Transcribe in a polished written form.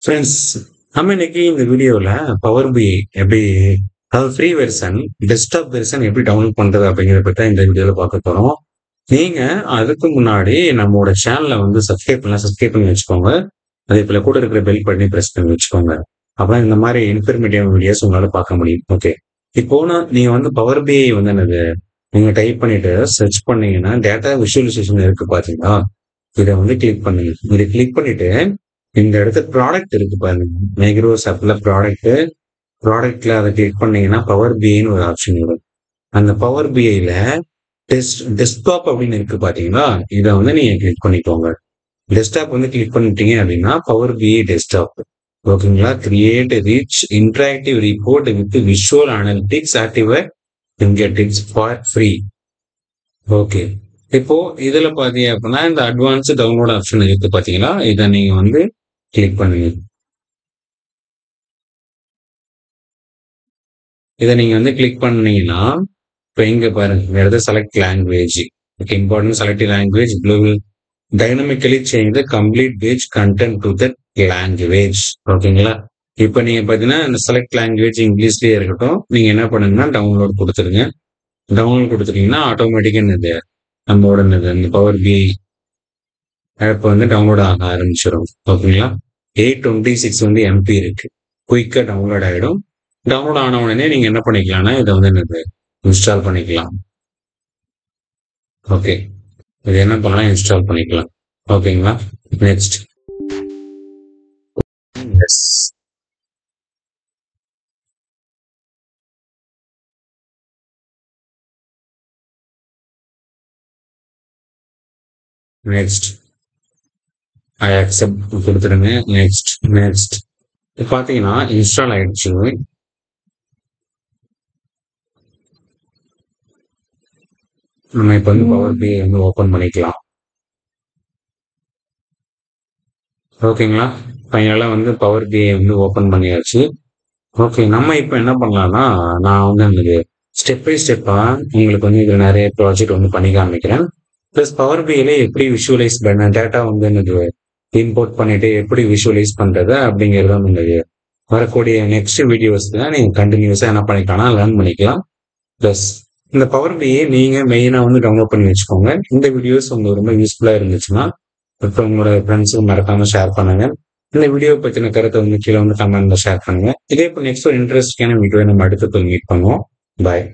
Friends, நம்ம இன்னைக்கு இந்த வீடியோல பவர் BI எப்படி, அதாவது ஃப்ரீ வெர்ஷன், டெஸ்க்டாப் வெர்ஷன் எப்படி டவுன்லோட் பண்றது அப்படிங்கிறத பத்தி தான் இந்த வீடியோல பார்க்க போறோம். நீங்க அதுக்கு முன்னாடி நம்மளோட சேனலை வந்து சப்ஸ்கிரைப் பண்ணி வச்சுக்கோங்க. அதே போல கூட இருக்கிற பெல் பட்டனை பிரஸ் பண்ணி வச்சுக்கோங்க. அப்பதான் இந்த மாதிரி இன்ஃபர்மேட்டிவ் வீடியோஸ் உங்களால பார்க்க முடியும். ஓகே, இப்போ நீங்க வந்து பவர் BI வந்து என்னது, நீங்க டைப் பண்ணிட்டு சர்ச் பண்ணீங்கன்னா டேட்டா விஷுவலைசேஷன் இருக்கு பாத்தீங்களா, இதை வந்து கிளிக் பண்ணுங்க. இதை கிளிக் பண்ணிட்டு இந்த இடத்துல ப்ராடக்ட் இருக்கு பாருங்க, மைக்ரோசாஃப்ட்ல ப்ராடக்ட்ல அதை கிளிக் பண்ணீங்கன்னா பவர் பிஐன்னு ஒரு ஆப்ஷன் வரும். அந்த பவர் பிஐல டெஸ்க்டாப் அப்படின்னு இருக்கு பாத்தீங்களா, இதை வந்து நீங்க கிளிக் பண்ணிக்கோங்க. டெஸ்க்டாப் வந்து கிளிக் பண்ணிட்டீங்க அப்படின்னா பவர் பிஐ டெஸ்க்டாப். ஓகேங்களா, create rich interactive report with visual analytics activate fingertips for free. Okay, இப்போ இதுல பாத்தீங்க அப்படின்னா இந்த அட்வான்ஸ் டவுன்லோட் ஆப்ஷன் இருக்கு பாத்தீங்களா, இதை நீங்க வந்து கிளிக் பண்ணுங்க. இதை நீங்க வந்து கிளிக் பண்ணீங்கன்னா இப்போ இங்க பாருங்க, இந்த இடத்துல select language. Okay, important select language will dynamically change the complete page content to the language. ஓகேங்களா, இப்போ நீங்க பாத்தீங்கன்னா இந்த செலக்ட் லாங்குவேஜ் இங்கிலீஷ்லயே இருக்கட்டும். நீங்க என்ன பண்ணுங்கன்னா டவுன்லோட் கொடுத்துருங்க. டவுன்லோட் கொடுத்துட்டீங்கன்னா ஆட்டோமேட்டிக்கா இந்த நம்மளோட இந்த பவர் BI ஆப் வந்து டவுன்லோட் ஆக ஆரம்பிச்சிடும். ஓகேங்களா, 826 வந்து MP இருக்கு, குயிக்கா டவுன்லோட் ஆகிடும். டவுன்லோட் ஆன உடனே நீங்க என்ன பண்ணிக்கலாம்னா இதை வந்து இன்ஸ்டால் பண்ணிக்கலாம். ஓகே, இது என்ன பண்ணலாம், இன்ஸ்டால் பண்ணிக்கலாம். ஓகேங்களா, next. Yes, next I accept கொடுத்துருங்க. நெக்ஸ்ட் நெக்ஸ்ட் பாத்தீங்கன்னா இன்ஸ்டால் ஆயிடுச்சு. நம்ம இப்ப வந்து பவர் BI வந்து ஓபன் பண்ணிக்கலாம். ஓகேங்களா, ஃபைனலா வந்து பவர் BI வந்து ஓபன் பண்ணியாச்சு. ஓகே, நம்ம இப்ப என்ன பண்ணலாம்னா, நான் வந்து அந்த ஸ்டெப் பை ஸ்டெப்பா உங்களுக்கு வந்து இதுல நிறைய ப்ராஜெக்ட் வந்து பண்ணி காமிக்கிறேன். பிளஸ் பவர் BIல எப்படி விஷுவலைஸ் பண்ண டேட்டா வந்து எனக்கு இம்போர்ட் பண்ணிட்டு எப்படி விஷுவலைஸ் பண்றது அப்படிங்கறத வந்து வரக்கூடிய நெக்ஸ்ட் வீடியோஸ்ல நீங்க கண்டினியூஸா என்ன பண்ணிக்கலாம், லேர்ன் பண்ணிக்கலாம். பிளஸ் இந்த பவர் BI நீங்க மெயினா வந்து டவுன்லோட் பண்ணி வச்சுக்கோங்க. இந்த வீடியோஸ் உங்களுக்கு ரொம்ப யூஸ்ஃபுல்லா இருந்துச்சுன்னா இப்போ உங்களோட ஃப்ரெண்ட்ஸுக்கு மறக்காம ஷேர் பண்ணுங்க. இந்த வீடியோ பத்தின கருத்தை வந்து கீழே வந்து கமெண்ட்ல ஷேர் பண்ணுங்க. இதே இப்போ நெக்ஸ்ட் ஒரு இன்ட்ரெஸ்டிங்கான வீடியோ நம்ம அடுத்து மீட் பண்ணுவோம். பாய்.